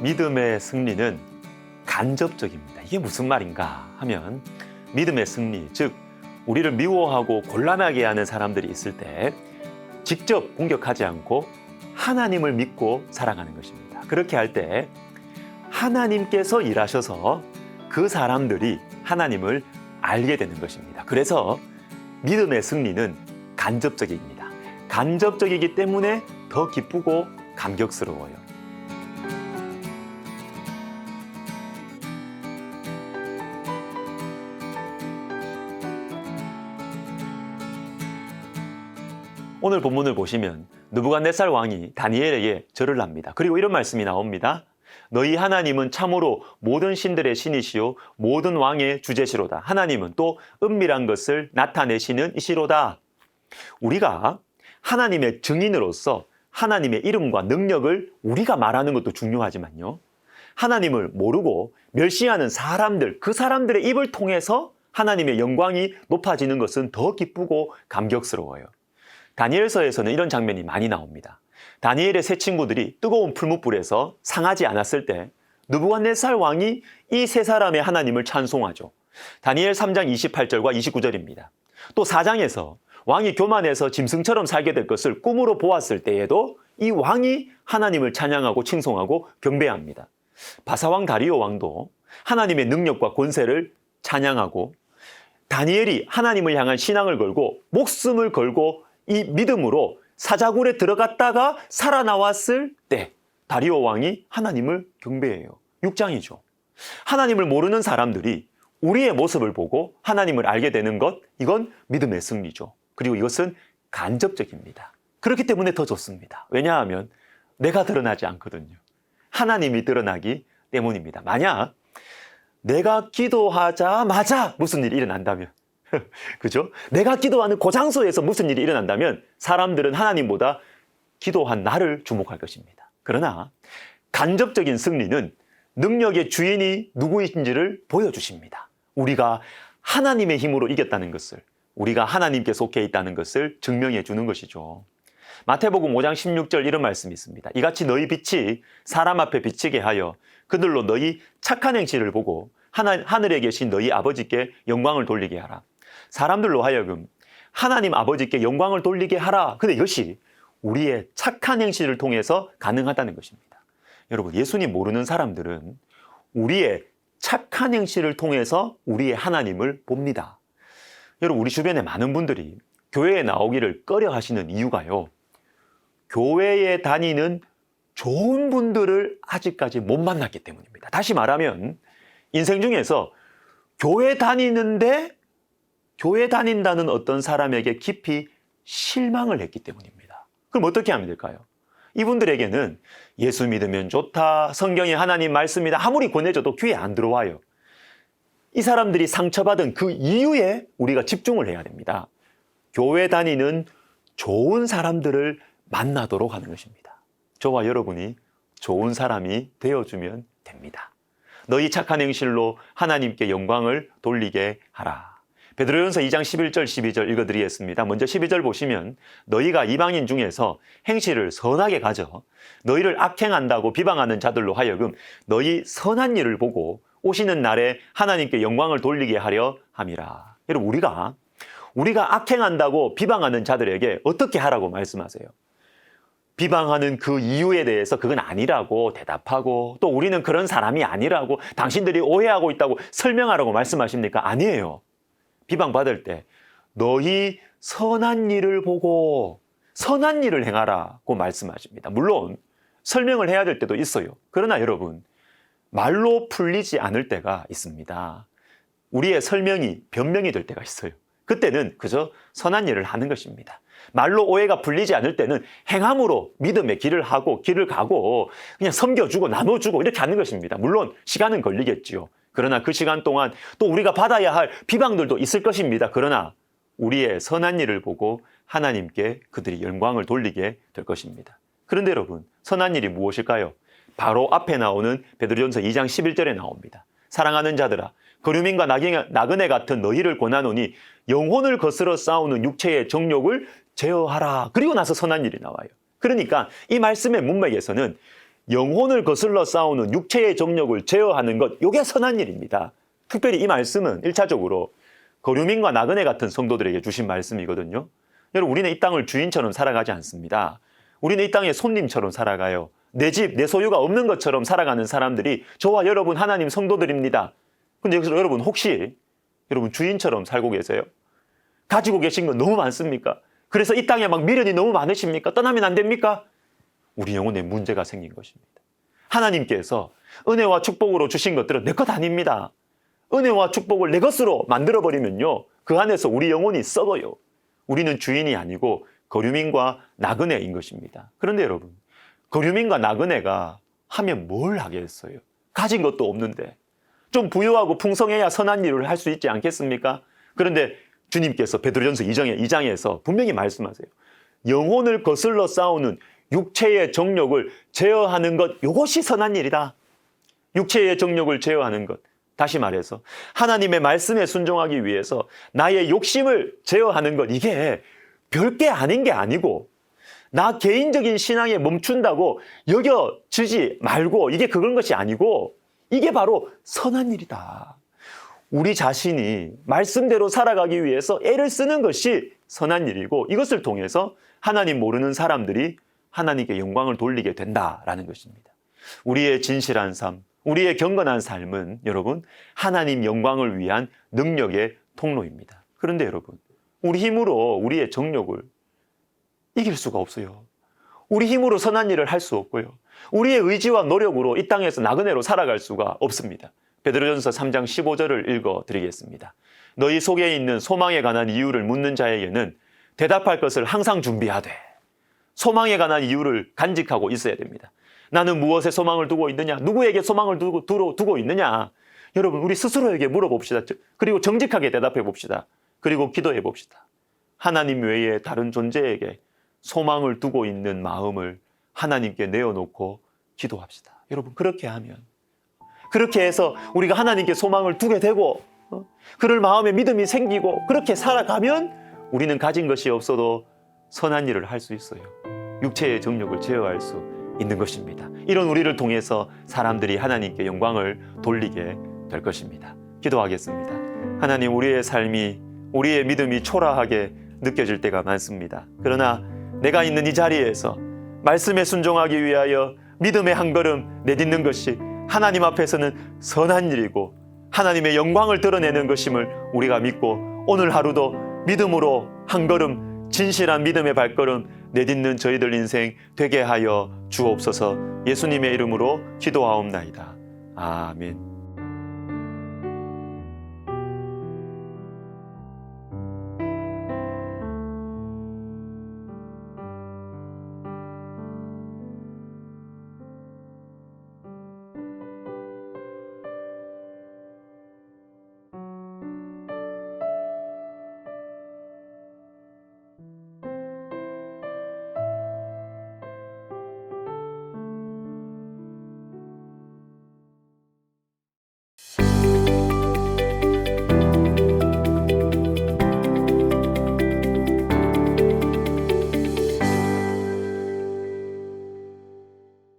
믿음의 승리는 간접적입니다. 이게 무슨 말인가 하면 믿음의 승리, 즉 우리를 미워하고 곤란하게 하는 사람들이 있을 때 직접 공격하지 않고 하나님을 믿고 살아가는 것입니다. 그렇게 할 때 하나님께서 일하셔서 그 사람들이 하나님을 알게 되는 것입니다. 그래서 믿음의 승리는 간접적입니다. 간접적이기 때문에 더 기쁘고 감격스러워요. 오늘 본문을 보시면 느부갓네살 왕이 다니엘에게 절을 합니다. 그리고 이런 말씀이 나옵니다. 너희 하나님은 참으로 모든 신들의 신이시요 모든 왕의 주제시로다. 하나님은 또 은밀한 것을 나타내시는 이시로다. 우리가 하나님의 증인으로서 하나님의 이름과 능력을 우리가 말하는 것도 중요하지만요. 하나님을 모르고 멸시하는 사람들, 그 사람들의 입을 통해서 하나님의 영광이 높아지는 것은 더 기쁘고 감격스러워요. 다니엘서에서는 이런 장면이 많이 나옵니다. 다니엘의 세 친구들이 뜨거운 풀무불에서 상하지 않았을 때 느부갓네살 왕이 이 세 사람의 하나님을 찬송하죠. 다니엘 3장 28절과 29절입니다. 또 4장에서 왕이 교만해서 짐승처럼 살게 될 것을 꿈으로 보았을 때에도 이 왕이 하나님을 찬양하고 칭송하고 경배합니다. 바사왕 다리오 왕도 하나님의 능력과 권세를 찬양하고 다니엘이 하나님을 향한 신앙을 걸고 목숨을 걸고 이 믿음으로 사자굴에 들어갔다가 살아나왔을 때 다리오 왕이 하나님을 경배해요. 6장이죠. 하나님을 모르는 사람들이 우리의 모습을 보고 하나님을 알게 되는 것, 이건 믿음의 승리죠. 그리고 이것은 간접적입니다. 그렇기 때문에 더 좋습니다. 왜냐하면 내가 드러나지 않거든요. 하나님이 드러나기 때문입니다. 만약 내가 기도하자마자 무슨 일이 일어난다면 그죠? 내가 기도하는 그 장소에서 무슨 일이 일어난다면 사람들은 하나님보다 기도한 나를 주목할 것입니다. 그러나 간접적인 승리는 능력의 주인이 누구인지를 보여주십니다. 우리가 하나님의 힘으로 이겼다는 것을, 우리가 하나님께 속해 있다는 것을 증명해 주는 것이죠. 마태복음 5장 16절 이런 말씀이 있습니다. 이같이 너희 빛이 사람 앞에 비치게 하여 그들로 너희 착한 행실을 보고 하늘에 계신 너희 아버지께 영광을 돌리게 하라. 사람들로 하여금 하나님 아버지께 영광을 돌리게 하라. 근데 이것이 우리의 착한 행실을 통해서 가능하다는 것입니다. 여러분, 예수님 모르는 사람들은 우리의 착한 행실을 통해서 우리의 하나님을 봅니다. 여러분, 우리 주변에 많은 분들이 교회에 나오기를 꺼려 하시는 이유가요. 교회에 다니는 좋은 분들을 아직까지 못 만났기 때문입니다. 다시 말하면 인생 중에서 교회 다닌다는 어떤 사람에게 깊이 실망을 했기 때문입니다. 그럼 어떻게 하면 될까요? 이분들에게는 예수 믿으면 좋다, 성경이 하나님 말씀이다 아무리 권해줘도 귀에 안 들어와요. 이 사람들이 상처받은 그 이유에 우리가 집중을 해야 됩니다. 교회 다니는 좋은 사람들을 만나도록 하는 것입니다. 저와 여러분이 좋은 사람이 되어주면 됩니다. 너희 착한 행실로 하나님께 영광을 돌리게 하라. 베드로전서 2장 11절 12절 읽어드리겠습니다. 먼저 12절 보시면 너희가 이방인 중에서 행실을 선하게 가져 너희를 악행한다고 비방하는 자들로 하여금 너희 선한 일을 보고 오시는 날에 하나님께 영광을 돌리게 하려 함이라. 여러분, 우리가 악행한다고 비방하는 자들에게 어떻게 하라고 말씀하세요? 비방하는 그 이유에 대해서 그건 아니라고 대답하고 또 우리는 그런 사람이 아니라고 당신들이 오해하고 있다고 설명하라고 말씀하십니까? 아니에요. 비방받을 때 너희 선한 일을 보고 선한 일을 행하라고 말씀하십니다. 물론 설명을 해야 될 때도 있어요. 그러나 여러분, 말로 풀리지 않을 때가 있습니다. 우리의 설명이 변명이 될 때가 있어요. 그때는 그저 선한 일을 하는 것입니다. 말로 오해가 풀리지 않을 때는 행함으로 믿음의 길을 가고 그냥 섬겨주고 나눠주고 이렇게 하는 것입니다. 물론 시간은 걸리겠지요. 그러나 그 시간 동안 또 우리가 받아야 할 비방들도 있을 것입니다. 그러나 우리의 선한 일을 보고 하나님께 그들이 영광을 돌리게 될 것입니다. 그런데 여러분, 선한 일이 무엇일까요? 바로 앞에 나오는 베드로전서 2장 11절에 나옵니다. 사랑하는 자들아, 거류민과 나그네 같은 너희를 권하노니 영혼을 거스러 싸우는 육체의 정욕을 제어하라. 그리고 나서 선한 일이 나와요. 그러니까 이 말씀의 문맥에서는 영혼을 거슬러 싸우는 육체의 정욕을 제어하는 것, 이게 선한 일입니다. 특별히 이 말씀은 1차적으로 거류민과 나그네 같은 성도들에게 주신 말씀이거든요. 여러분, 우리는 이 땅을 주인처럼 살아가지 않습니다. 우리는 이 땅의 손님처럼 살아가요. 내 집, 내 소유가 없는 것처럼 살아가는 사람들이 저와 여러분 하나님 성도들입니다. 근데 여기서 여러분 혹시 여러분 주인처럼 살고 계세요? 가지고 계신 건 너무 많습니까? 그래서 이 땅에 막 미련이 너무 많으십니까? 떠나면 안 됩니까? 우리 영혼에 문제가 생긴 것입니다. 하나님께서 은혜와 축복으로 주신 것들은 내 것 아닙니다. 은혜와 축복을 내 것으로 만들어버리면요, 그 안에서 우리 영혼이 썩어요. 우리는 주인이 아니고 거류민과 나그네인 것입니다. 그런데 여러분, 거류민과 나그네가 하면 뭘 하겠어요? 가진 것도 없는데. 좀 부유하고 풍성해야 선한 일을 할 수 있지 않겠습니까? 그런데 주님께서 베드로전서 2장에서 분명히 말씀하세요. 영혼을 거슬러 싸우는 육체의 정욕을 제어하는 것, 이것이 선한 일이다. 육체의 정욕을 제어하는 것. 다시 말해서 하나님의 말씀에 순종하기 위해서 나의 욕심을 제어하는 것, 이게 별게 아닌 게 아니고 나 개인적인 신앙에 멈춘다고 여겨지지 말고 이게 그런 것이 아니고 이게 바로 선한 일이다. 우리 자신이 말씀대로 살아가기 위해서 애를 쓰는 것이 선한 일이고 이것을 통해서 하나님 모르는 사람들이 하나님께 영광을 돌리게 된다라는 것입니다. 우리의 진실한 삶, 우리의 경건한 삶은 여러분 하나님 영광을 위한 능력의 통로입니다. 그런데 여러분, 우리 힘으로 우리의 정욕을 이길 수가 없어요. 우리 힘으로 선한 일을 할 수 없고요. 우리의 의지와 노력으로 이 땅에서 나그네로 살아갈 수가 없습니다. 베드로전서 3장 15절을 읽어드리겠습니다. 너희 속에 있는 소망에 관한 이유를 묻는 자에게는 대답할 것을 항상 준비하되, 소망에 관한 이유를 간직하고 있어야 됩니다. 나는 무엇에 소망을 두고 있느냐? 누구에게 소망을 두고 있느냐? 여러분, 우리 스스로에게 물어봅시다. 그리고 정직하게 대답해 봅시다. 그리고 기도해 봅시다. 하나님 외에 다른 존재에게 소망을 두고 있는 마음을 하나님께 내어놓고 기도합시다. 여러분, 그렇게 하면, 그렇게 해서 우리가 하나님께 소망을 두게 되고 그럴 마음에 믿음이 생기고 그렇게 살아가면 우리는 가진 것이 없어도 선한 일을 할 수 있어요. 육체의 정욕을 제어할 수 있는 것입니다. 이런 우리를 통해서 사람들이 하나님께 영광을 돌리게 될 것입니다. 기도하겠습니다. 하나님, 우리의 삶이, 우리의 믿음이 초라하게 느껴질 때가 많습니다. 그러나 내가 있는 이 자리에서 말씀에 순종하기 위하여 믿음의 한 걸음 내딛는 것이 하나님 앞에서는 선한 일이고 하나님의 영광을 드러내는 것임을 우리가 믿고 오늘 하루도 믿음으로 한 걸음, 진실한 믿음의 발걸음 내딛는 저희들 인생 되게 하여 주옵소서. 예수님의 이름으로 기도하옵나이다. 아멘.